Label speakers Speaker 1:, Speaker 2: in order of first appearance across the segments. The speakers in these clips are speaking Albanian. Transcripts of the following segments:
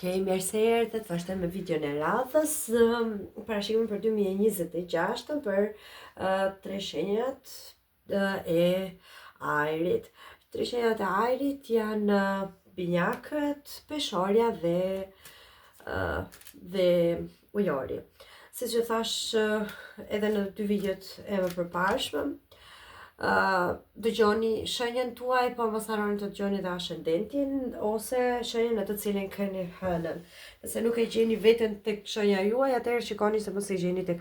Speaker 1: Mirë se erdhët, vazhdojmë me videon e radhës. Parashikimin për 2026 për tre shenjat e ajrit. Tre shenjat e ajrit janë binjakët, peshorja dhe ujori. Si që thash edhe në dy videot e më përparshme, dëgjoni shenjën tuaj, po mos harroni të dëgjoni dhe ascendentin ose shenjën në të cilën keni hënën. Nëse nuk e gjeni veten tek shenja juaj, atëherë shikoni se mos e gjeni tek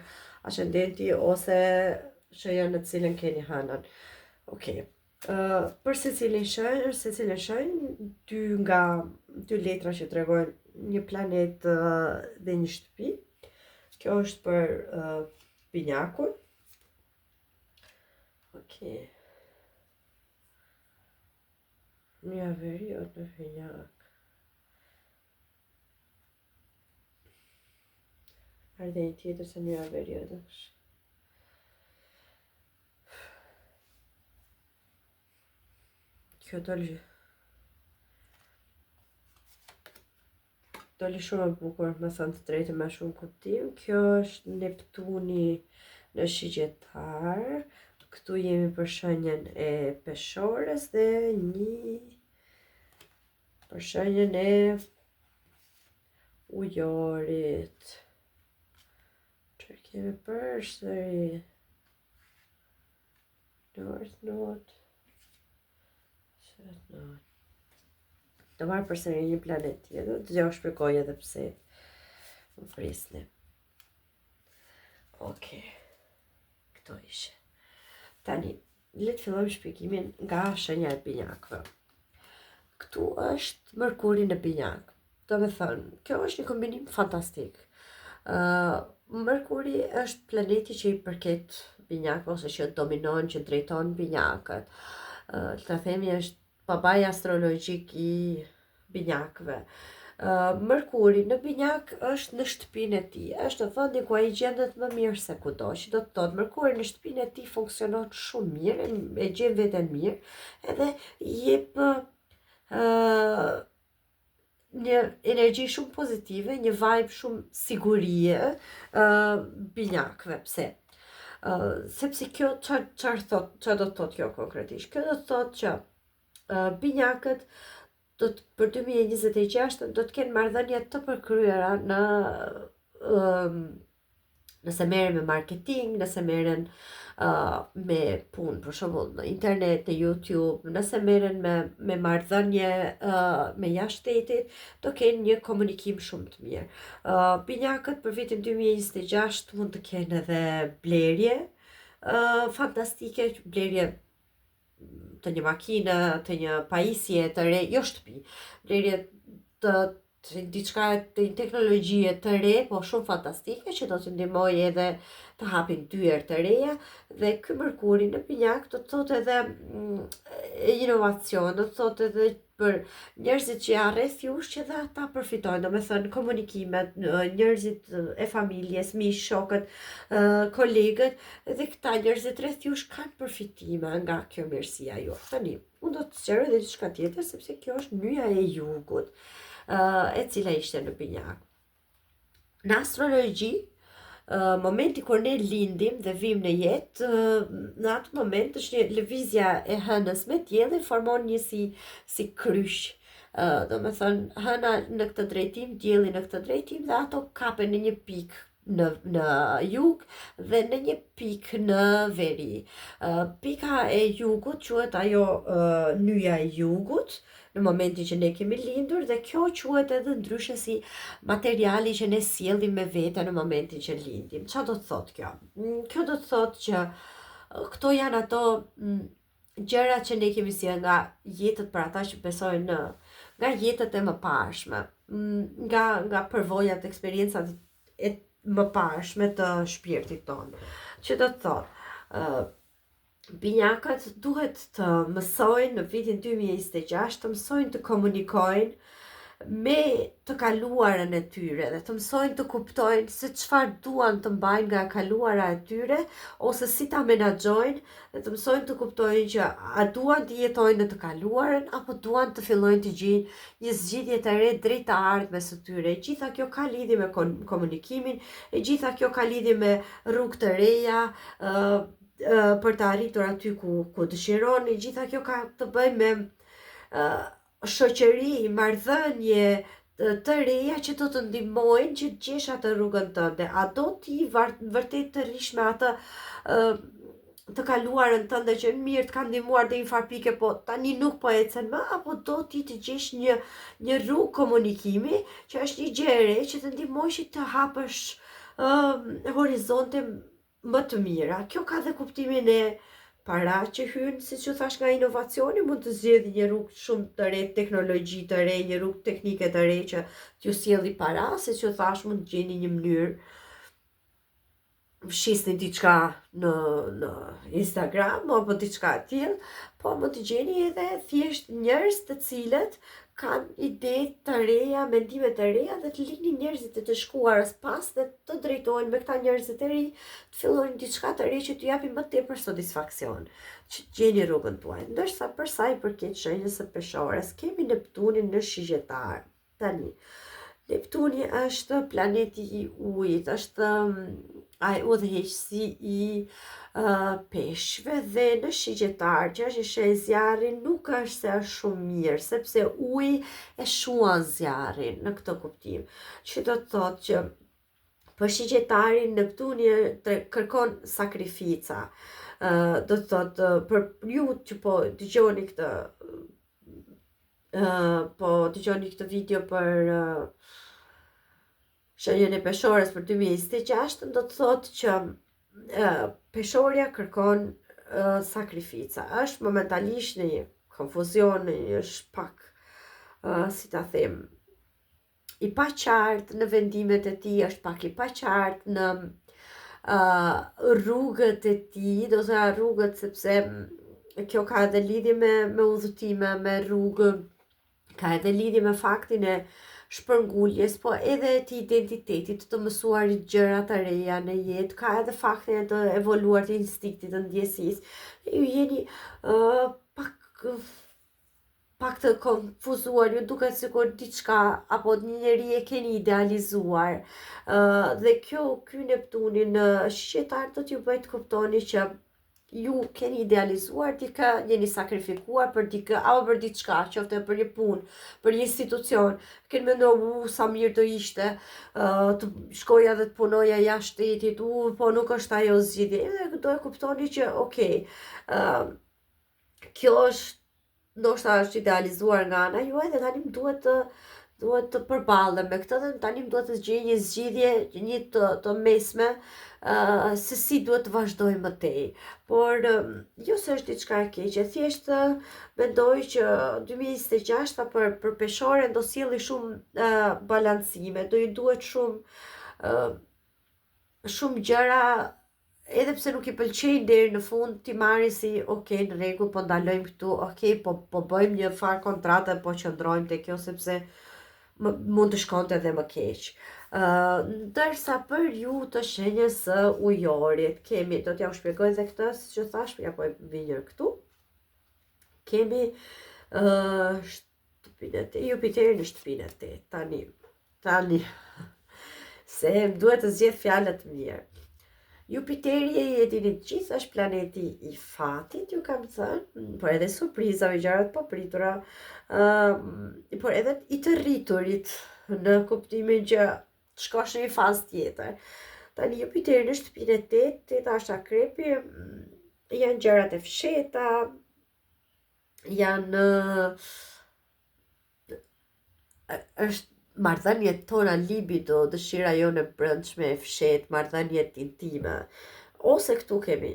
Speaker 1: ascendenti ose shenja në të cilën keni hënën. Okej. Për secilin shenjë, dy letra që tregojnë një planet dhe një shtëpi. Kjo është për binjakun. Okej. Një averiot në binjak. Ardhe një tjetër se një averiot është. Kjo doli shumë e bukur, me thënë të drejtën, me shumë kuptim. Kjo është Neptuni në shigjetar. Këtu jemi për shenjën e peshores dhe një për shenjën e ujorit. Që kemi për sëri North Node, South Node. Të marrë për sëri një planet tjetër, të gjao shpjegoj edhe pse më prisni. Okej. Këto ishe. Tani, le të fillojmë shpjegimin nga shenja e binjakëve. Këtu është Mërkuri në binjak. Do me thënë, kjo është një kombinim fantastik. Mërkuri është planeti që i përket binjakëve ose që dominon, që drejton binjakët. Të themi është babai astrologjik i binjakëve. Mërkuri në binjak është në shtëpinë e tij, është vendi ku ai gjendet më mirë se kudo. Që do të thotë Mërkuri në shtëpinë e tij funksionon shumë mirë, e gjen veten mirë, edhe jep një energji shumë pozitive, një vibe shumë sigurie binjakëve. Pse? Sepse kjo çfarë do të thotë kjo konkretisht? Kjo do të thotë që binjakët për 2026 do të kenë marrëdhënie të përkryera nëse merren me marketing, nëse merren me punë, për shembull në internet, në YouTube, nëse merren me marrëdhënie me jashtë shtetit, do kenë një komunikim shumë të mirë. Binjakët për vitin 2026 mund të kenë edhe blerje fantastike, blerje të një makine, të një pajisje të re, jo shtëpi, blerje të diçka të një teknologjie të re, po shumë fantastike, që do të ndihmojë edhe të hapin dyer të reja, dhe ky Mërkuri në binjak do të thotë edhe inovacion, do të thotë edhe për njerëzit që janë rreth jush që dhe ata përfitojnë, do me thënë komunikimet, njerëzit e familjes, miq, shokët, kolegët, dhe këta njerëzit rreth jush kanë përfitime nga kjo mirësia juaj. Tani, unë do të sqaroj edhe diçka tjetër, sepse kjo është nyja e jugut, e cila ishte në binjak. Në astrologji, momenti kur ne lindim dhe vim në jetë, në atë moment është një lëvizja e hënës me diellin formon një si kryq. Do me thënë, hëna në këtë drejtim, dielli në këtë drejtim, dhe ato kapen në një pikë në jug dhe në një pikë në veri. Pika e jugut quhet ajo nyja e jugut, në momentin që ne kemi lindur, dhe kjo quhet edhe ndryshe si materiali që ne sjellim me vete në momentin që lindim. Çfarë do të thotë kjo? Kjo do të thotë që këto janë ato gjëra që ne kemi sjellë nga jetët për ata që besojnë nga jetët e mëparshme, nga përvojat, eksperiencat e mëparshme të shpirtit tonë. Që do të thotë, binjakët duhet të mësojnë në vitin 2026, të mësojnë të komunikojnë me të kaluarën e tyre dhe të mësojnë të kuptojnë se çfarë duan të mbajnë nga kaluara e tyre ose si ta menaxhojnë dhe të mësojnë të kuptojnë që a duan të jetojnë në të kaluarën apo duan të fillojnë të gjejnë një zgjidhje të re drejt të ardhmes së tyre. E gjitha kjo ka lidhje me komunikimin, e gjitha kjo ka lidhje me rrugë të reja, për të arritur aty ku dëshironi, gjitha kjo ka të bëjë me shoqëri, marrëdhënie të reja që do të ndihmojnë që të gjesh atë rrugën tënde. A do ti vërtet të rish me atë të kaluarën tënde që mirë të ka ndihmuar deri në far pike, po tani nuk po ecën më, apo do ti të gjesh një rrugë komunikimi që është një gjë e re që të ndihmojë që të hapësh horizonte më të mira. Kjo ka dhe kuptimin e para që hynë, si që thash, nga inovacioni, mund të zgjedhë një rrugë shumë të re, teknologji të re, një rrugë teknike të re që t'ju sjellë para, si që thash, mund të gjeni një mënyrë, shisni diçka në Instagram apo diçka e tillë, po mund të gjeni edhe thjesht njerëz të cilët kanë ide të reja, mendime të reja dhe të lini njerëzit e të shkuarës pas dhe të drejtojnë me këta njerëzit e ri, të fillojnë diçka të re që t'ju japin më tepër satisfaksion, që gjeni rrugën tuaj. Ndërsa për sa i përket shenjës së peshores, kemi Neptunin në shigjetar. Tani, Neptuni është planeti i ujit, është ai udhëheqësi i peshqve dhe në shigjetar, që është i zjarri, nuk është se është shumë mirë, sepse uji e shuan zjarrin në këtë kuptim. Që do të thotë që për shigjetarin Neptuni kërkon sakrifica. Do të thotë për ju që po dëgjoni këtë video për shenjën e peshores për 2026, do të thotë që peshorja kërkon sakrifica. Është momentalisht në një konfuzion, është pak, si ta them, i paqartë në vendimet e tij, është pak i paqartë në rrugët e tij, do të thoya rrugët, sepse kjo ka edhe lidhje me udhëtime, me rrugë, ka edhe lidhje me faktin e shpërnguljes, po edhe të identitetit, të mësuarit gjëra të reja në jetë, ka edhe faktin e të evoluar të instiktit të ndjesisë. Ju jeni pak të konfuzuar, ju duket sikur diçka apo një njeri e keni idealizuar. Dhe ky Neptuni në shigjetar do t'ju bëjë të kuptoni që ju keni idealizuar dikë, jeni sakrifikuar për dikë, apo për diçka, qoftë për një punë, për një institucion, keni menduar sa mirë do ishte të shkoja dhe të punoja jashtë shtetit, po nuk është ajo zgjidhje. Edhe do e kuptoni që okay, kjo është ndoshta është idealizuar nga ana juaj dhe tani duhet të përballem me këtë dhe tani duhet të gjej një zgjidhje, një të mesme, se si duhet të vazhdoj më tej. Por jo se është diçka e keqe, thjesht mendoj që 2026 për peshoren do sjelli shumë balancime, do i duhet shumë gjëra, edhe pse nuk i pëlqejnë deri në fund, ti marri si okay, në rregull, po ndalojmë këtu, okay, po bëjmë një far kontrate, po qëndrojmë te kjo sepse mund të shkonte edhe më keq. Ndërsa për ju të shenjës së ujorit, kemi, do t'ja u shpjegoj edhe këtë, si që thash, ja po e vinjër këtu, kemi Jupiterin në shtëpinë e 8, tani, se më duhet të zgjedh fjalët mirë. Jupiteri e dini të gjithë është planeti i fatit, ju kam thënë, por edhe surprizave, gjërat po pritura, por edhe i të rriturit, në kuptimin që të shkosh në një fazë tjetër. Tani Jupiteri në shtëpinë e 8, 8 është akrepi, janë gjërat e fshehta, janë është marrëdhëniet tona libido, dëshira jonë e brendshme e fshehtë, marrëdhëniet intime. Ose këtu kemi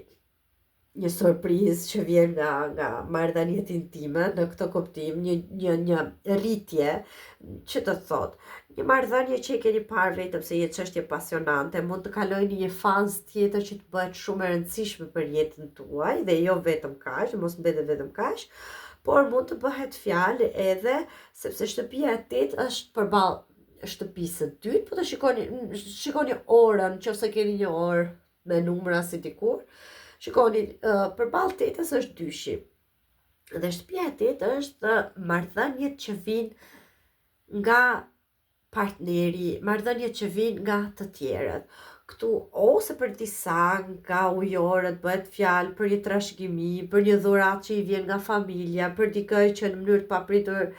Speaker 1: një surprizë që vjen nga marrëdhëniet intime, në këtë kuptim, një rritje, që të thotë, një marrëdhënie që e keni parë vetëm se jetë çështje pasionante, mund të kalojë në një fazë tjetër që të bëhet shumë e rëndësishme për jetën tuaj, dhe jo vetëm kaq, mos mbetet vetëm kaq, por mund të bëhet fjalë edhe sepse shtëpia e 8 është përballë shtëpisë së dytë, po të shikoni orën, nëse keni një orë me numra si dikur, shikoni përballë 8-s është dyshi. Dhe shtëpia e 8 është marrëdhëniet që vijnë nga partneri, marrëdhëniet që vijnë nga të tjerët. Këtu ose për disa nga ujorët bëhet fjalë për një trashëgimi, për një dhuratë që i vjen nga familja, për dikë që në mënyrë të papritur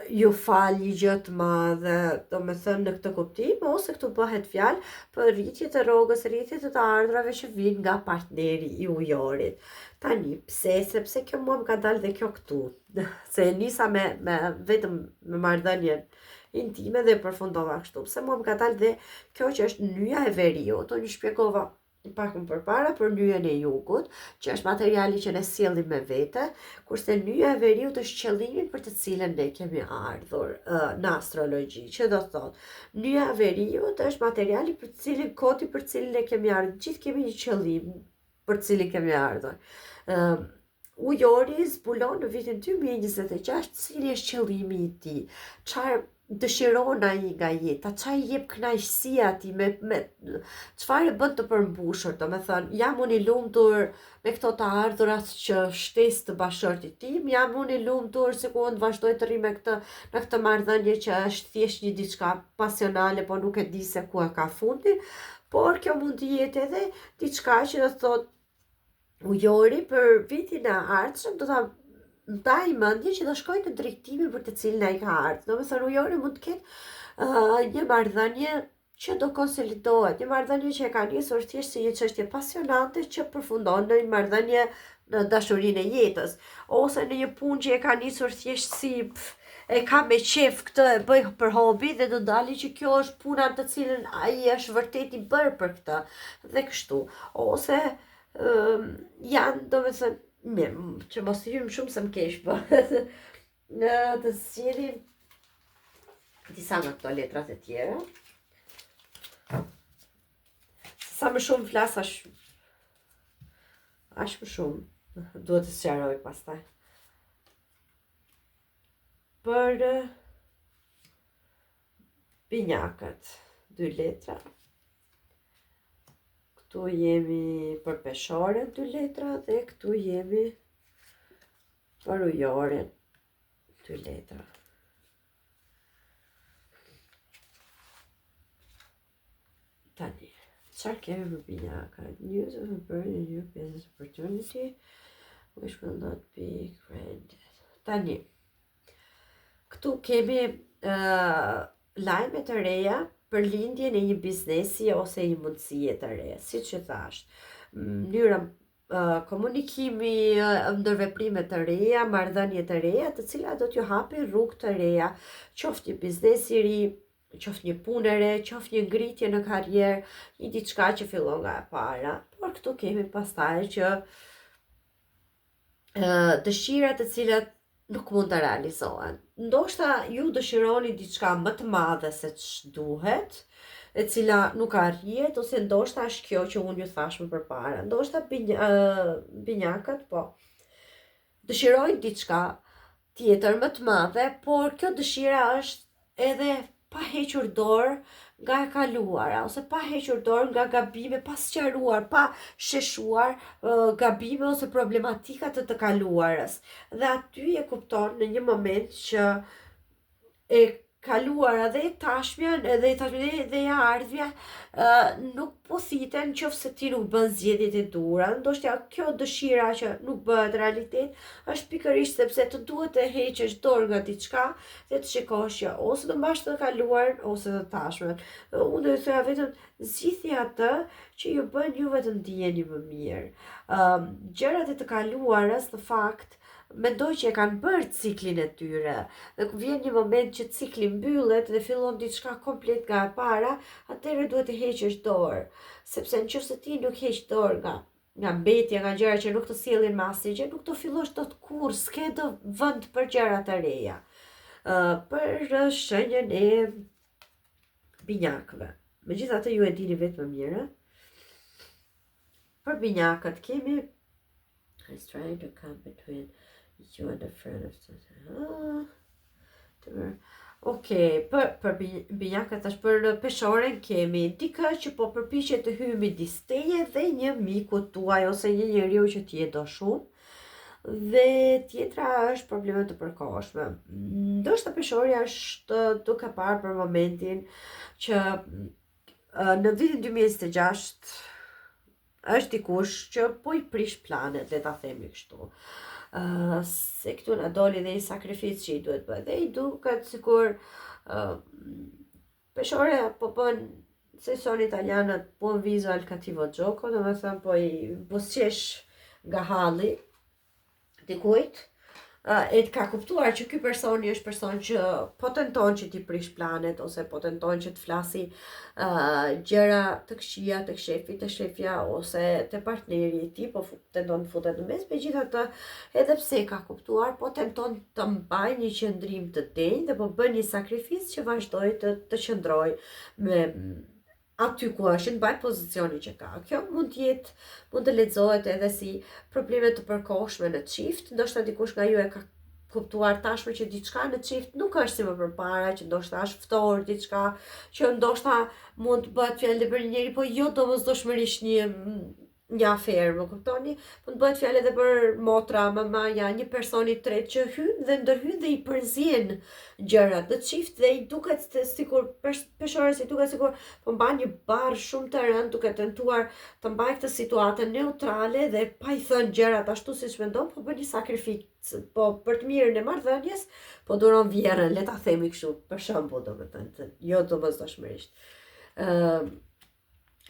Speaker 1: ju fal një gjë të madhe, domethënë në këtë kuptim, ose këtu bëhet fjalë për rritje të rrogës, rritje të ardhurave që vijnë nga partneri i ujorit. Tani, pse? Sepse kjo mua më ka dalë dhe kjo këtu. Se nisa me vetëm me marrëdhënien intime dhe përfundova kështu. Pse mua më ka dalë dhe kjo që është nyja e veriut. Unë ju shpjegova pak më përpara për nyjen e jugut, që është materiali që ne sjellim me vete, kurse nyja e veriut është qëllimi për të cilën ne kemi ardhur në astrologji, që do thotë nyja e veriut është materiali për të cilin koti për të cilin ne kemi ardhur. Gjithë kemi një qëllim për të cilin kemi ardhur. Ujori zbulon në vitin 2026 cili është qëllimi i tij, çfarë dëshiron ai nga jeta, çfarë i jep kënaqësi atij, me çfarë e bën të përmbushur, domethënë jam unë i lumtur me këto të ardhurat që shtesë të bashortit tim, jam unë i lumtur se ku unë vazhdoj të rri me këtë në këtë marrëdhënie që është thjesht një diçka pasionale, po nuk e di se ku e ka fundin, por kjo mund të jetë edhe diçka që do thotë ujori për vitin e ardhshëm do ta ndaj mendje që do shkojë në drejtimin për të cilin ai ka ardhur. Domethënë ujori mund të ketë një marrëdhënie që do konsolidohet, një marrëdhënie që e ka nisur thjesht si një çështje pasionante që përfundon në një marrëdhënie në dashurinë e jetës, ose në një punë që e ka nisur thjesht si e ka me qef këtë e bëj për hobi dhe do dali që kjo është puna të cilën ai është vërtet i bërë për këtë dhe kështu, ose janë domethënë mirë, që mos të hyjmë shumë se më keq, po në të sjellim disa nga këto letrat e tjera. Sa më shumë flas aq më shumë duhet të sqaroj pastaj. Për binjakët, 2 letra. Këtu jemi për peshorën 2 letra dhe këtu jemi për ujorin 2 letra. Tani, çfarë kemi për binjakët? News of a burning new business opportunity which will not be granted. Tani, këtu kemi lajme të reja për lindjen e një biznesi ose një mundësie të re, siç e thash. Mënyra komunikimi, ndërveprime të reja, marrëdhënie të reja, të cilat do t'ju hapin rrugë të reja, qoftë një biznes i ri, qoftë një punë e re, qoftë një ngritje në karrierë, një diçka që fillon nga e para. Por këtu kemi pastaj që dëshirat të cilat nuk mund të realizohen. Ndoshta ju dëshironi diçka më të madhe se ç'duhet, e cila nuk arrihet, ose ndoshta është kjo që unë ju thash më përpara. Ndoshta binjakët, po, dëshirojnë diçka tjetër më të madhe, por kjo dëshira është edhe pa hequr dorë nga e kaluara, ose pa hequr dorë nga gabime, pa sqaruar, pa sheshuar gabime ose problematika të kaluarës. Dhe aty e kupton në një moment që e kaluara dhe e tashmen dhe e ardhmja nuk po thiten qofse ti nuk bën zgjedhjet e duhura. Ndoshta kjo dëshira që nuk bëhet realitet është pikërisht sepse të duhet të heqësh dorë nga diçka dhe të shikosh që ose do mbash të kaluar ose të tashmen. Unë do të thoya vetëm zgjidhni atë që ju bën juve të ndiheni më mirë. Gjërat e të kaluarës në fakt mendoj që e kanë bërë ciklin e tyre dhe vjen një moment që cikli mbyllet dhe fillon diçka komplet nga e para, atëherë duhet të heqësh dorë, sepse nëse ti nuk heq dorë nga mbetja, nga gjëra që nuk të sjellin me asgjë, nuk do fillosh dot kurrë, s'ke do vend për gjëra të reja. Për shenjën e binjakëve. Megjithatë ju e dini vetë më mirë. Për binjakët kemi is trying to come between You and a friend Okej, për binjakët është për peshoren kemi dikë që po përpiqet të hyjë midis teje dhe një miku tuaj ose një njeriu që ti e do shumë. Dhe tjetra është probleme të përkohshme. Ndoshta peshorja është duke parë për momentin që në vitin 2026 është dikush që po i prish planet, le ta themi kështu. Se këtu na doli dhe i sakrificë që i duhet bëj. Dhe i duket sikur peshore po bën se son italianët buon viso al cattivo gioco, domethënë po i buzëqesh nga halli dikujt. E ka kuptuar që ky personi është person që po tenton që ti prish planet ose po tenton që të flasi gjëra të këqija tek shefi, te shefja ose te partneri i tij, po tenton të futet në mes. Megjithatë, edhe pse e ka kuptuar, po tenton të mbajë një qëndrim të denjë dhe po bën një sakrificë që vazhdoi të qëndrojë me aty ku është, në bajt pozicionin që ka. Kjo mund të lexohet edhe si probleme të përkohshme në çift, ndoshta dikush nga ju e ka kuptuar tashmë që diçka në çift nuk është si më përpara, që ndoshta është ftohur diçka, që ndoshta mund të bëhet fjalë për një njeri, po jo domosdoshmërisht një aferë, më kuptoni? Mund të bëhet fjalë edhe për motra, mamaja, një person i tretë që hyn dhe ndërhyn dhe i përzihen gjërat në çift dhe i duket sikur peshores i duket sikur po mban një barr shumë të rënd duke tentuar të mbajë këtë situatë neutrale dhe pa i thënë gjërat ashtu siç mendon, po bën një sakrificë, po për të mirën e marrëdhënies, po duron vjerrën, le ta themi kështu, për shembull, domethënë, jo domosdoshmërisht.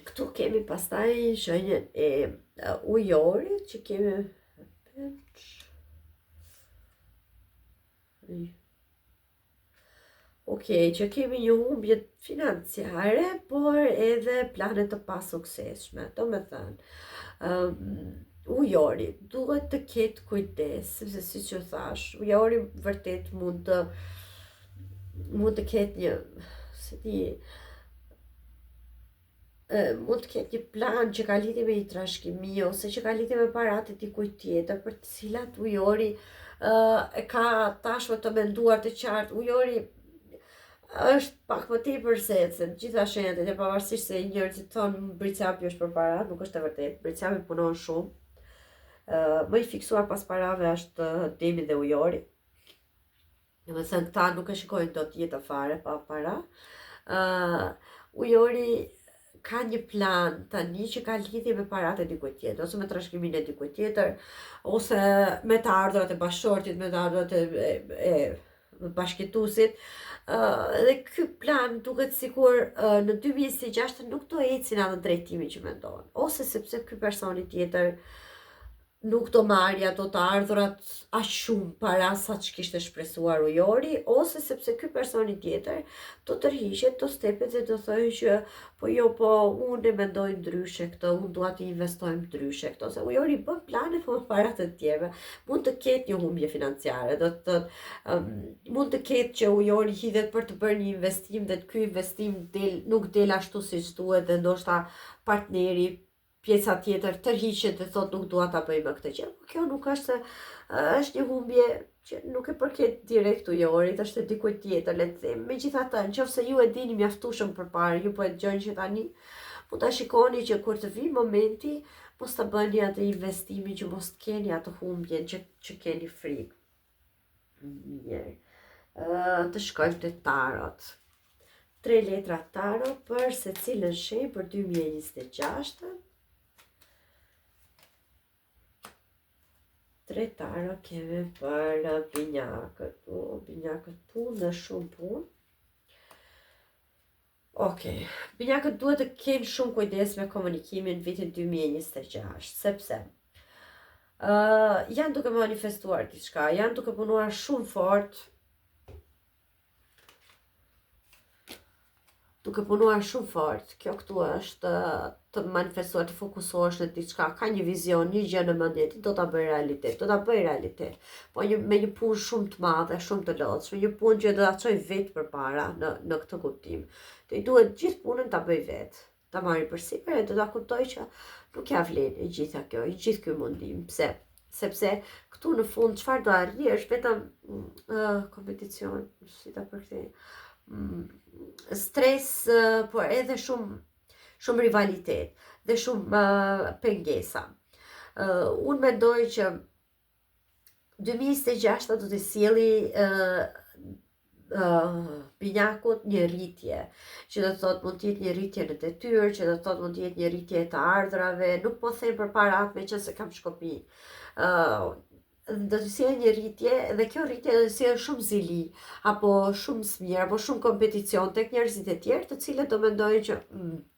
Speaker 1: Këtu kemi pastaj shenjën e ujorit që kemi Okej, që kemi një humbje financiare, por edhe plane të pasuksesshme. Domethënë, ujori duhet të ketë kujdes, sepse siç u thash, ujori vërtet mund të ketë një, si di, mund të ketë një plan që ka lidhje me një trashëgimi ose që ka lidhje me paratë e dikujt tjetër, për të cilat ujori e ka tashmë të menduar të qartë. Ujori është pak më tepër se gjitha shenjat e pavarësisht se njerëzit thonë bricapi është për para, nuk është e vërtetë. Bricapi punon shumë. Më i fiksuar pas parave është demi dhe ujori. Domethënë ta nuk e shikojnë dot jetën fare pa para. Ujori ka një plan tani që ka lidhje me paratë e dikujt tjetër, ose me trashëgimin e dikujt tjetër, ose me të ardhurat e bashkëshortit, me të ardhurat e bashkëtuesit. Dhe ky plan duket sikur në 2026 nuk do ecin në atë drejtimin që mendon, ose sepse ky personi tjetër nuk do marrë ato të ardhurat aq shumë para sa që kishte shpresuar ujori, ose sepse ky personi tjetër do tërhiqet, do stepet dhe do thojë që po unë e mendoj ndryshe këtë, unë dua të investoj ndryshe këtë, ose ujori bën plane po para të tjerëve. Mund të ketë një humbje financiare, do të mund të ketë që ujori hidhet për të bërë një investim dhe ky investim nuk del ashtu siç duhet dhe ndoshta partneri pjesa tjetër tërhiqet dhe thot nuk dua ta bëj më këtë gjë. Kjo nuk është është një humbje që nuk e përket direkt ujorit, është e dikujt tjetër, le të them. Megjithatë, nëse ju e dini mjaftueshëm përpara, ju po e dëgjoni që tani, mund ta shikoni që kur të vi momenti, mos ta bëni atë investimin, që mos keni atë humbjen që keni frikë. Mirë. Të shkojmë te tarot. 3 letra tarot për secilën shenjë për 2026. 3 tarot kemi për binjakët. Binjakët punë dhe shumë punë. Okej. Binjakët duhet të kenë shumë kujdes me komunikimin vitin 2026, sepse janë duke manifestuar diçka, janë duke punuar shumë fort, Kjo këtu është të manifestuar, të fokusohesh në diçka, ka një vizion, një gjë në mendje, ti do ta bëj realitet, po me një punë shumë të madhe, shumë të lodhshme, një punë që do ta çoj vetë përpara në këtë kuptim. Ti duhet gjithë punën ta bëj vetë, ta marrë përsipër e do ta kuptoj që nuk ja vlen e gjitha kjo, i gjithë ky mundim. Pse? sepse këtu në fund çfarë do arri është vetëm kompeticion, si ta përkthej, stres, por edhe shumë rivalitet dhe shumë pengesa. Unë mendoj që 2026 do të sjelli binjakut një rritje, që do të thotë mund të jetë një rritje në detyrë, që do të thotë mund të jetë një rritje të ardhrave, nuk po them përpara me që se kam shkopi. Do të sjellë një rritje dhe kjo rritje do të sjellë shumë zili, apo shumë smir, apo shumë kompeticion tek njerëzit e tjerë, të cilët do mendojnë që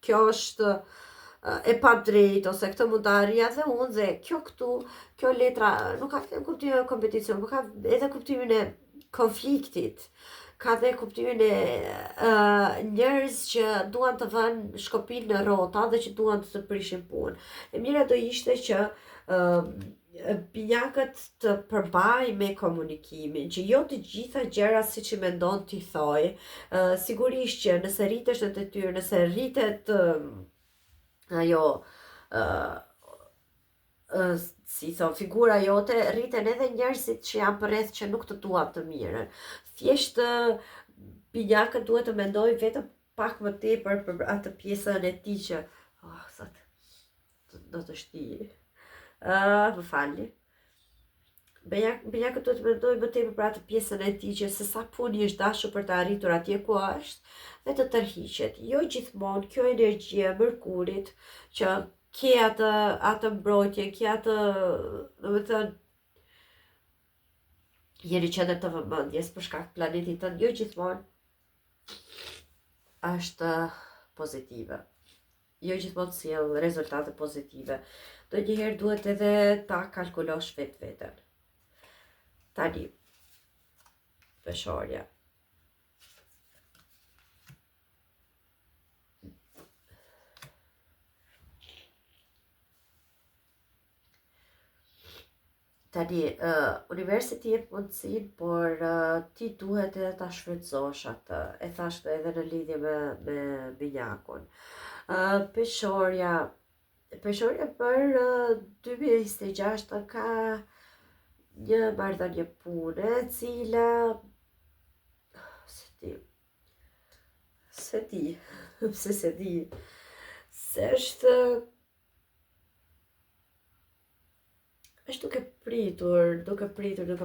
Speaker 1: kjo është e pa drejt, ose këtë mund të arria dhe unë, dhe kjo letra nuk ka vetëm kuptimin e kompeticion, por ka edhe kuptimin e konfliktit, ka dhe kuptimin e njerëz që duan të vënë shkopin në rrota dhe që duan të prishin punë. E mira do ishte që binjakët të përbaj me komunikimin, që jo të gjitha gjërat siç i mendon t'i thoj. Sigurisht që nëse rritesh në detyrë, nëse rritet ajo si thon figura jote, rriten edhe njerëzit që janë përreth që nuk të duan të mirën. Thjesht binjakët duhet të mendojnë vetëm pak më tepër për atë pjesën e tij që do të shtijë. Më falni. Binjakët duhet të mendojnë më tepër për atë pjesën e tij që se sa puni është dashur për të arritur atje ku është dhe të tërhiqet. Jo gjithmonë kjo energji e Mërkurit që ke atë mbrojtje, ke atë, domethënë, jeni qendër të vëmendjes për shkak të planetit tënd, jo gjithmonë është pozitive. Jo gjithmonë sjell rezultate pozitive. Ndonjëherë duhet edhe ta kalkulosh vetveten. Tani, Peshorja. Tani, universi ti jep mundësinë, por ti duhet edhe ta shfrytëzosh atë. E thash edhe në lidhje me binjakun. Peshorja për 2026 ka një marrëdhënie pune, e cila se është duke pritur, duke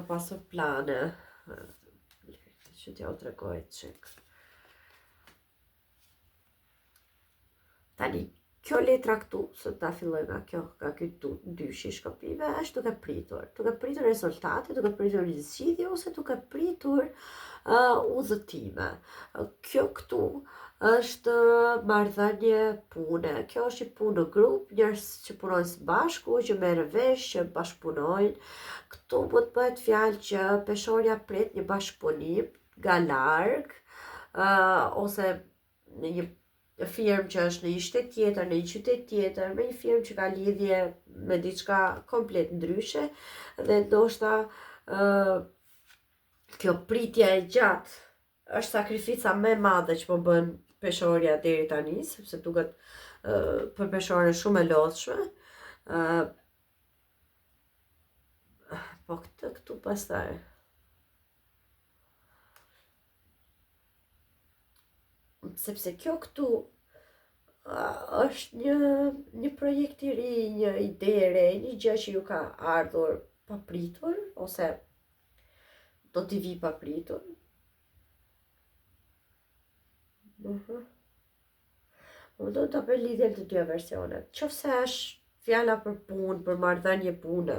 Speaker 1: pasur plane. Që t'ja u tregoj çik. Tani, kjo letra këtu, se ta filloj nga ky dyshi i shkopive, është duke pritur rezultate, duke pritur një zgjidhje, ose duke pritur udhëtime. Kjo këtu është marrëdhënie pune. Kjo është një punë në grup, njerëz që punojnë së bashku, që merren vesh, që bashkëpunojnë. Këtu mund të bëhet fjalë që Peshorja pret një bashkëpunim nga larg, ose në një firmë që është në një shtet tjetër, në një qytet tjetër, me një firmë që ka lidhje me diçka komplet ndryshe, dhe ndoshta kjo pritje e gjatë është sakrifica më e madhe që po bën Peshorja deri tani, sepse duket për Peshorën shumë e lodhshme. Po këtu pastaj. Sepse kjo këtu është një projekt i ri, një ide e re, një gjë që ju ka ardhur papritur, ose do t'i vi papritur. Do të bëj lidhjen të dy versionet. Qofse është fjala për punë, për marrëdhënie pune,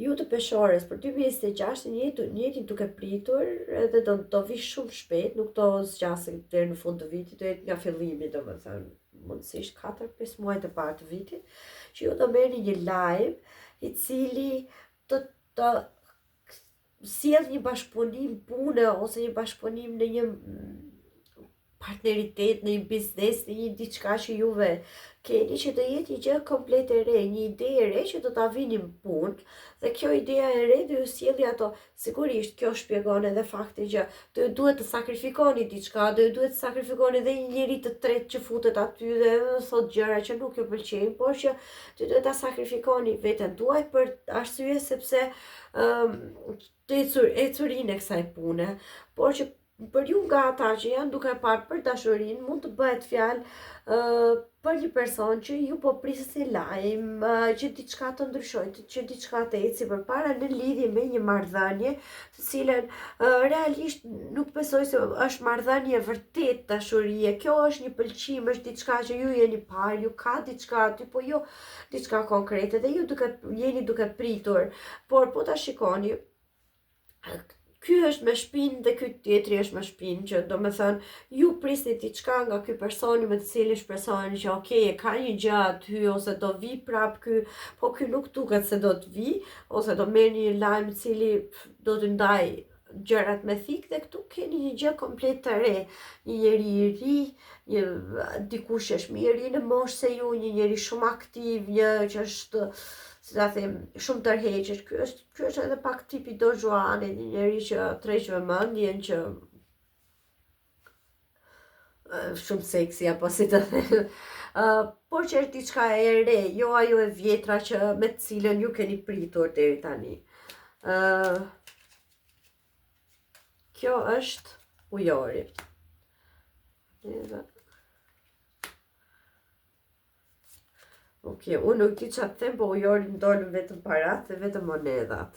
Speaker 1: ju të Peshorës për 2026 njëtin duke pritur, edhe do vi shumë shpejt, nuk do zgjasë deri në fund të vitit, do jetë nga fillimi, domethënë, mundësisht 4-5 muajt e parë të vitit, që ju do merrni një lajm i cili do të sjell një bashkëpunim pune, ose një bashkëpunim në një partneritet, në një biznes, në një diçka që juve keni që do jetë një gjë komplet e re, një ide e re që do ta vini në punë dhe kjo ideja e re do ju sjellë ato. Sigurisht kjo shpjegon edhe faktin që do ju duhet të sakrifikoni diçka, do ju duhet të sakrifikoni edhe një njeri të tretë që futet aty dhe thot gjëra që nuk ju pëlqejnë, por që do duhet ta sakrifikoni veten tuaj për arsye sepse të ecurinë e kësaj pune, por që për ju nga ata që janë duke parë për dashurinë, mund të bëhet fjalë për një person që ju po prisni lajm, që diçka të ndryshojë, që diçka të eci përpara në lidhje me një marrëdhënie, të cilën realisht nuk besoj se është marrëdhënie vërtet dashurie. Kjo është një pëlqim, është diçka që ju jeni parë, ju ka diçka aty, po jo diçka konkrete dhe ju jeni duke pritur, por po ta shikoni. Ky është me shpinë dhe ky tjetri është me shpinë, që do me thënë, ju prisni diçka nga ky personi me të cilin shpresoni që okej, ka një gjë aty, ose do vi prap ky, po ky nuk duket se do të vi, ose do merr një lajm i cili do të ndaj gjërat me thik, dhe këtu keni një gjë komplet të re, një njeri i ri, dikush që është më i ri në moshë se ju, një njeri shumë aktiv, një që është, si ta them, shumë tërheqës. Ky është edhe pak tipi Don Juani, një njeri që tërheq vëmendjen, që shumë seksi, apo si të them. Por që është diçka e re, jo ajo e vjetra që me të cilën ju keni pritur deri tani. Kjo është ujori. Ok, unë nuk di që të them, po ujori më dolën vetëm parat dhe vetëm monedat.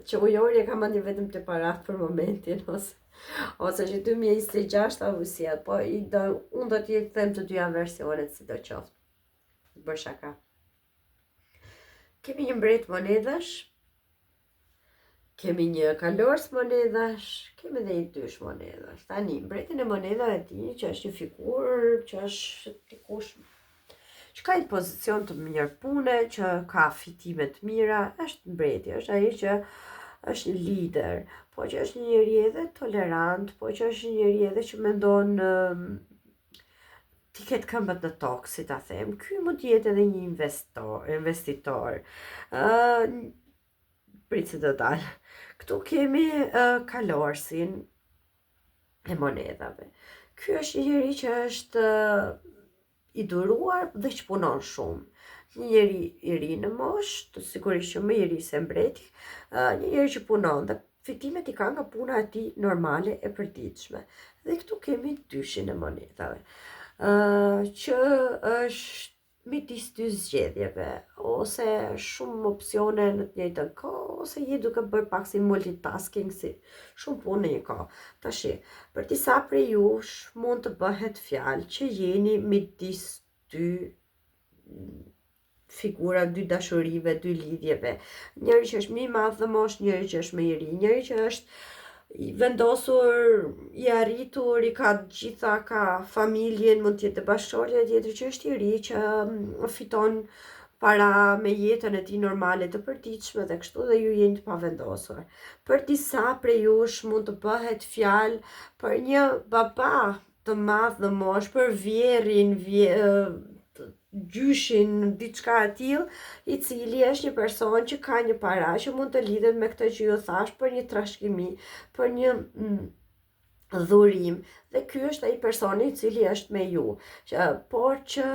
Speaker 1: Që ujori e kam andi vetëm të parat për momentin, ose që 2026 avusia, po unë do t'i them të dyja versionet si do qoftë. Bër shaka. Kemi një mbret monedash, kemi një kalors monedash, kemi dhe një dysh monedash. Tani, mbretin e monedave ti që është një figurë, që është dikush që ka një pozicion të mirë pune, që ka fitime të mira, është mbreti, është ai që është një lider, po që është një njeri edhe tolerant, po që është një njeri edhe që mendon t'i ketë këmbët në tokë, si ta them. Ky mund t'jetë edhe një investitor. Pritë të dalë. Këtu kemi kalorsin e monedave. Ky është një njeri që është i duruar dhe që punon shumë. Një njeri i ri në moshë, të sigurisht që më i ri se mbreti, një njeri që punon dhe fitimet i ka nga puna e tij normale e përditshme. Dhe këtu kemi dyshin e monedave, që është midis dy zgjedhjeve, ose shumë opsione në të njëjtën kohë, ose je duke bërë pak si multitasking, si shumë punë në një kohë. Tashi, për disa prej jush mund të bëhet fjalë që jeni midis dy figura, dy dashurive, dy lidhjeve. Njëri që është më i madh në moshë, njëri që është më i ri, njëri që është i vendosur, i arritur, i ka gjitha, ka familjen, mund t'jetë bashkëshortja, tjetër që është i ri, që fiton para me jetën e tij normale të përditshme dhe kështu, dhe ju jeni të pavendosur. Për disa prej jush mund të bëhet fjalë për një baba të madh në moshë, për vjerin, gjyshin, diçka e tillë, i cili është një person që ka një para që mund të lidhet me këtë që ju thash, për një trashëgimi, për një dhurim, dhe ky është ai personi i cili është me ju, por që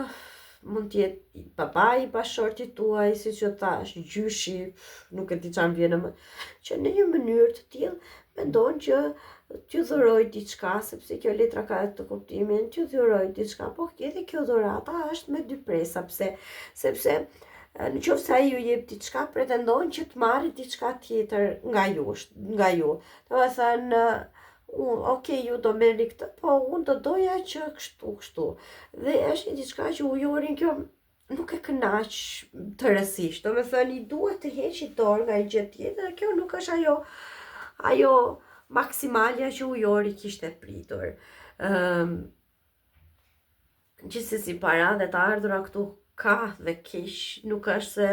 Speaker 1: mund të jetë babai i bashkëshortit tuaj, siç ju thash, gjyshi, nuk e di çfarë vjen më, që në një mënyrë të tillë mendon që t'ju dhuroj diçka, sepse kjo letra ka të kuptimin, t'ju dhuroj diçka, po edhe kjo dhurata është me dy presa. Pse? Sepse në qoftë se ai ju jep diçka, pretendon që të marrë diçka tjetër nga ju. Domethënë, okej, ju do merrni këtë, po unë do doja që kështu. Dhe është diçka që ujorin kjo nuk e kënaq të rësisht. Domethënë, i duhet të heqë dorë nga një gjë tjetër, kjo nuk është ajo maksimalja që ujori kishte pritur. Gjithsesi, para dhe të ardhura këtu ka dhe keq, nuk është se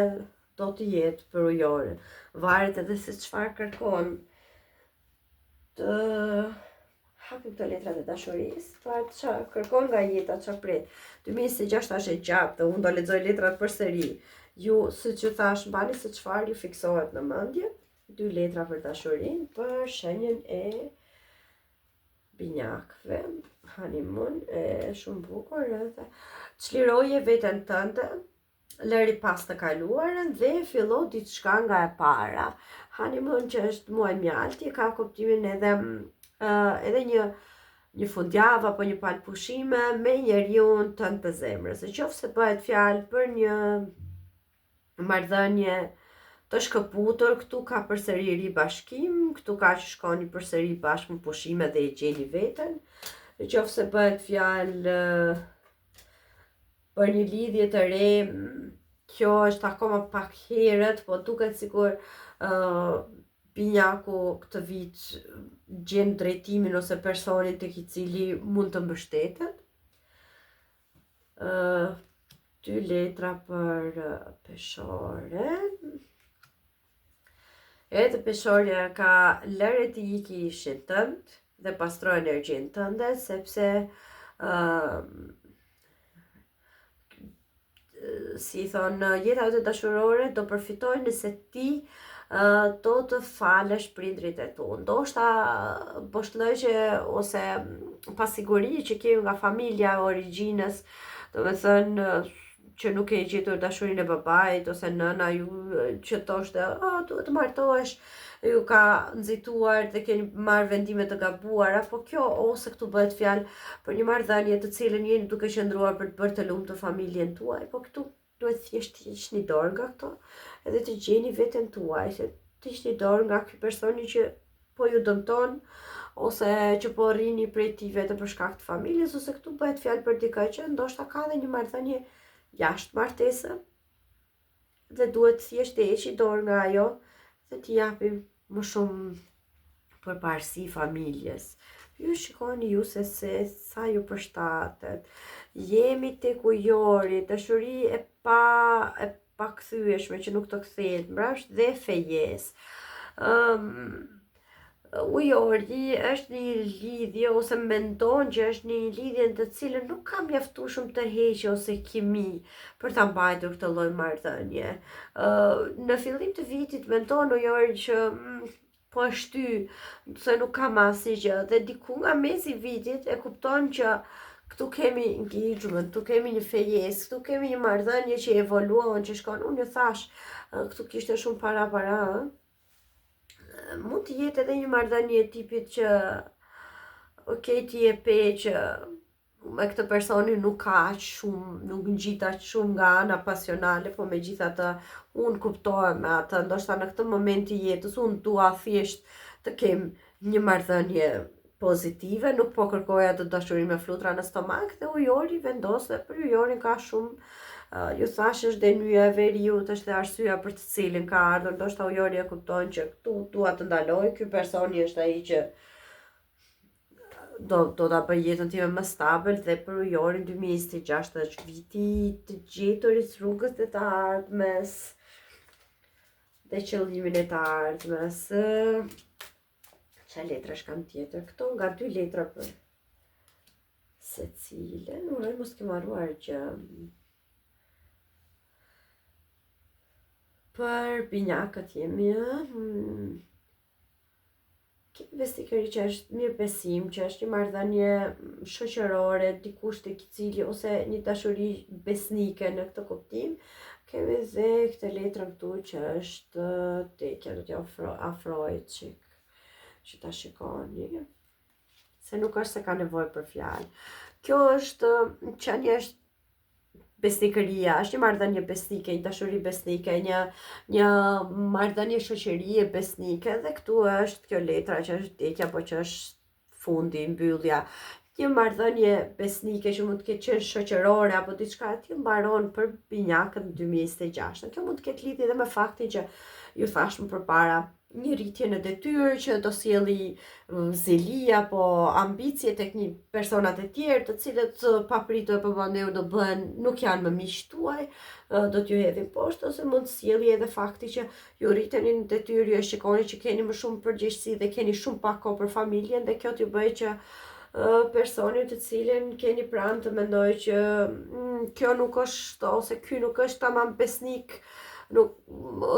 Speaker 1: do të jetë për ujorin. Varet edhe se çfarë kërkon. është hapim të letrat e dashurisë, që kërkon nga jeta që pret. 2026 është e gjatë dhe unë do lexoj letrat përsëri. Ju, si që thash, mbani se çfarë ju fiksohet në mendje. 2 letra për dashurinë, për shenjën e binjakëve, honeymoon, shumë bukur edhe. Çliroje veten tënde, lëri pas të kaluarën dhe fillo diçka nga e para. Honeymoon që është muaj mjalti, ka kuptimin edhe një fundjavë apo një palë pushime me njeriun tënd të zemrës. Nëse bëhet fjalë për një marrëdhënie të shkëputur, këtu ka përsëri ribashkim, këtu ka që shkoni përsëri bashkë në pushime dhe i gjeni veten. Nëse bëhet fjalë për një lidhje të re, kjo është akoma pak herët, po duket sikur binjaku këtë vit gjen drejtimin ose personin tek i cili mund të mbështetet. 2 letra për peshoren. Edhe peshorja ka lëre të iki ishin tënd dhe pastroj energjinë tënde, sepse si thonë, jeta jote dashurore do përfitojë nëse ti do të falesh prindrit e tu. Ndoshta boshllëqe ose pasiguri që kemi nga familja e origjinës, do me thënë që nuk e gjetur dashurinë e babait ose nëna ju që thoshte, duhet të martohesh, ju ka nxituar dhe keni marrë vendime të gabuara, po kjo ose këtu bëhet fjalë për një marrëdhënie të cilën jeni duke qëndruar për të bërë të lumtur familjen tuaj, po këtu duhet thjesht të hiqni dorë nga këto edhe të gjeni veten tuaj, se të hiqni dorë nga ky personi që po ju dëmton ose që po rrini prej tij vetëm për shkak të familjes, ose këtu bëhet fjalë për dikë që ndoshta ka dhe një marrëdhënie jashtë martese dhe duhet thjesht të heqi dorë nga ajo dhe t'i japi më shumë përparësi familjes. Ju shikoni ju se sa ju përshtatet. Jemi tek ujori, dashuri e pakëthyeshme që nuk të kthehet mbrapsht dhe fejes. Ujori është një lidhje ose mendon që është një lidhje në të cilën nuk ka mjaftuar shumë tërheqje ose kimi për ta mbajtur këtë lloj marrëdhënie. Në fillim të vitit mendon ujori që po e shty, se nuk kam asgjë, dhe diku nga mesi i vitit e kupton që këtu kemi engagement, këtu kemi një fejes, këtu kemi një marrëdhënie që evoluon, që shkon. Unë ju thash, këtu kishte shumë para, mund të jetë edhe një marrëdhënie tipit që ti e pe që me këtë personi nuk ka aq shumë, nuk ngjit aq shumë nga ana pasionale, po megjithatë unë kuptohem me atë, ndoshta në këtë moment i jetës unë dua thjesht të kem një marrëdhënie pozitive, nuk po kërkoja të dashuri me flutura në stomak, dhe ujori vendos dhe për ujorin ka shumë, ju thash është denyja e veriut, është dhe arsyeja për të cilin ka ardhur, ndoshta ujori e kupton që këtu dua të ndaloj, ky personi është ai që do ta bëj jetën time më stabil, dhe për ujorin 2026 është viti të gjeturit rrugës dhe të ardhmes dhe qëllimin e të ardhmes. Qa letra shkam tjetër? Këto nga 2 letra për secilën, uroj mos ke marruar gjë. Për binjakët jemi besnikëri që është mirë besim, që është një marrëdhënie shoqërore, dikush tek i cili ose një dashuri besnike në këtë kuptim. Kemi dhe këtë letrën këtu që është tekja, do t'ja afroj çik që ta shikoni, se nuk është se ka nevojë për fjalë. Kjo është qenie është besnikëria, është një marrëdhënie besnike, një dashuri besnike, një marrëdhënie shoqërie besnike, dhe këtu është kjo letra që është tekja, po që është fundi, mbyllja. Një marrëdhënie besnike që mund të ketë qenë shoqërore apo diçka e tillë mbaron për binjakët në 2026. Kjo mund të ketë lidhje edhe me faktin që ju thash më përpara, një rritje në detyrë që do sjelli zeli apo ambicie tek një personat e tjerë, të cilët papritur për mandeu do bëhen, nuk janë më miq tuaj, do t'ju hedhin poshtë, ose mund të sjelli edhe fakti që ju rriteni në detyrë, ju e shikoni që keni më shumë përgjegjësi dhe keni shumë pak kohë për familjen, dhe kjo t'ju bëj që personin të cilin keni pranë të mendoj që kjo nuk është, ose ky nuk është tamam besnik, nuk,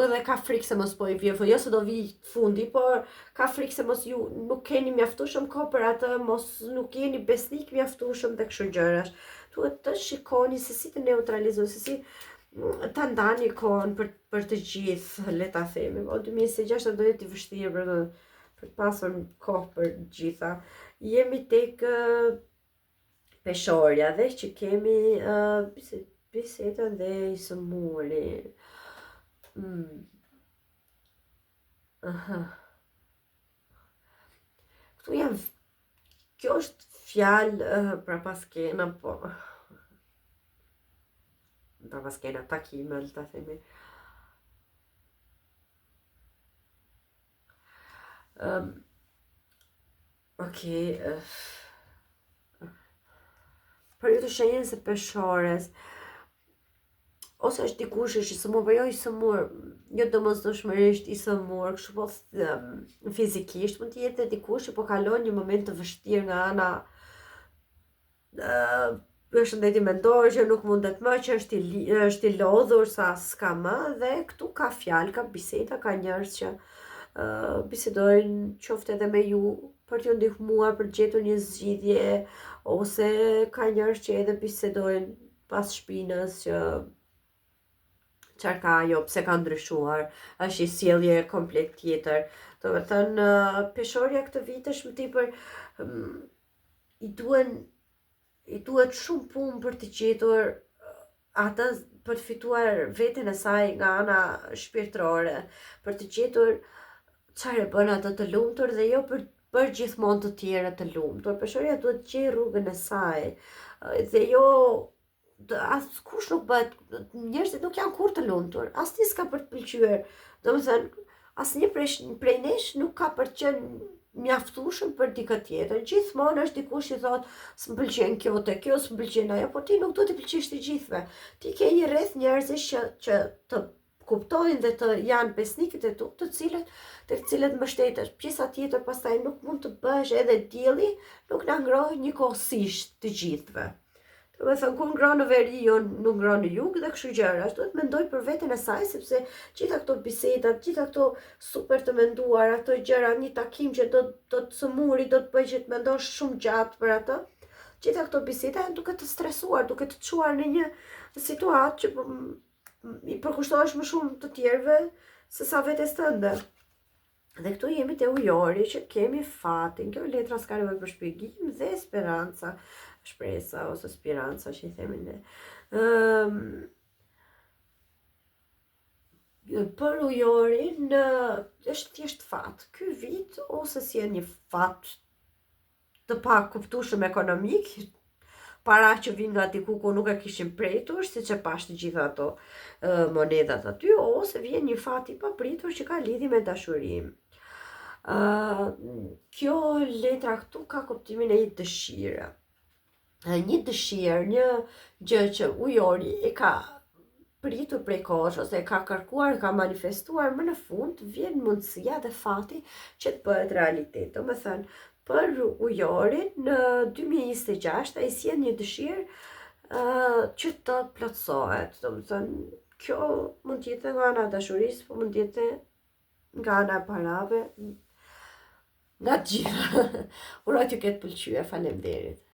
Speaker 1: edhe ka frikë se mos po i vjen, jo se do vi fundi, por ka frikë se mos ju nuk keni mjaftueshëm kohë për atë, mos nuk jeni besnik mjaftueshëm dhe kështu gjërash. Duhet të shikoni se si të neutralizoni, se si ta ndani kohën për të gjithë, le ta themi. 2026 do jetë i vështirë për të pasur kohë për të gjitha. Jemi tek peshorja dhe që kemi bisedën dhe i sëmuri. Këtu janë, kjo është fjalë pra pas kena, po pra pas kena takime, le ta themi. Për ju të shenjën se peshores, ose është dikush është i sëmur, për jo i sëmur, jo domosdoshmërisht i sëmur, kështu po fizikisht, mund të jetë dikush që po kalon një moment të vështirë nga ana përshëndetje mendore, që nuk mundet më, që është i lodhur sa s'ka më, dhe këtu ka fjalë, ka biseda, ka njerëz që bisedojnë qoftë edhe me ju për t'ju ndihmuar për të gjetur një zgjidhje, ose ka njerëz që edhe bisedojnë pas shpinës që çfarë ka ajo, pse ka ndryshuar, është i sjellje komplet tjetër. Do të thënë, peshorja këtë vit është më tepër i duhet shumë punë për të gjetur atë, për të fituar veten e saj nga ana shpirtërore, për të gjetur çfarë e bën atë të lumtur dhe jo për gjithmonë të tjerë të lumtur. Peshorja duhet të gjejë rrugën e saj dhe jo askush nuk bëhet, njerëzit nuk janë kurrë të lumtur, asnjë s'ka për të pëlqyer. Domethënë, asnjë prej nesh nuk ka për të qenë mjaftueshëm për dikë tjetër. Gjithmonë është dikush që thotë, s'mpëlqen kjo te kjo, s'mpëlqen ajo, po ti nuk duhet të pëlqesh të gjithëve. Ti ke një rreth njerëzish që të kuptojnë dhe të janë besnikët e tu, të cilët mbështetesh. Pjesa tjetër pastaj nuk mund të bësh edhe dielli, nuk na ngrohë njëkohësisht të gjithëve. Do të thënë, ku ngron në veri, jo nuk ngron në jug, dhe kështu gjëra. Duhet të mendoj për veten e saj, sepse gjitha këto biseda, gjitha këto super të menduara, këto gjëra, një takim që do të sëmuri, do të bëj që të mendosh shumë gjatë për atë. Gjitha këto biseda janë duke të stresuar, duke të çuar në një situatë që i përkushtohesh më shumë të tjerëve se sa vetes tënde. Dhe këtu jemi te ujori, që kemi fatin. Kjo letra s'ka nevojë për shpjegim, dhe speranca, shpresa ose speranca që i themi ne. Për ujorin është thjesht fat. Ky vit ose si një fat të pakuptueshëm ekonomik, para që vinë nga diku ku nuk e kishin pretur, siç e pash të gjitha ato monedat aty, ose vjen një fat i papritur që ka lidhje me dashurinë. Kjo letra këtu ka kuptimin e një dëshire. Një dëshirë, një gjë që ujori e ka pritur prej kohësh, ose e ka kërkuar, ka manifestuar, më në fund vjen mundësia dhe fati që të bëhet realitet. Domethënë, për ujorin në 2026 ai sjell një dëshirë që të plotësohet. Domethënë, kjo mund të jetë nga ana e dashurisë, po mund të jetë nga ana e parave, nga të gjitha. Uroj t'ju ketë pëlqyer. Faleminderit.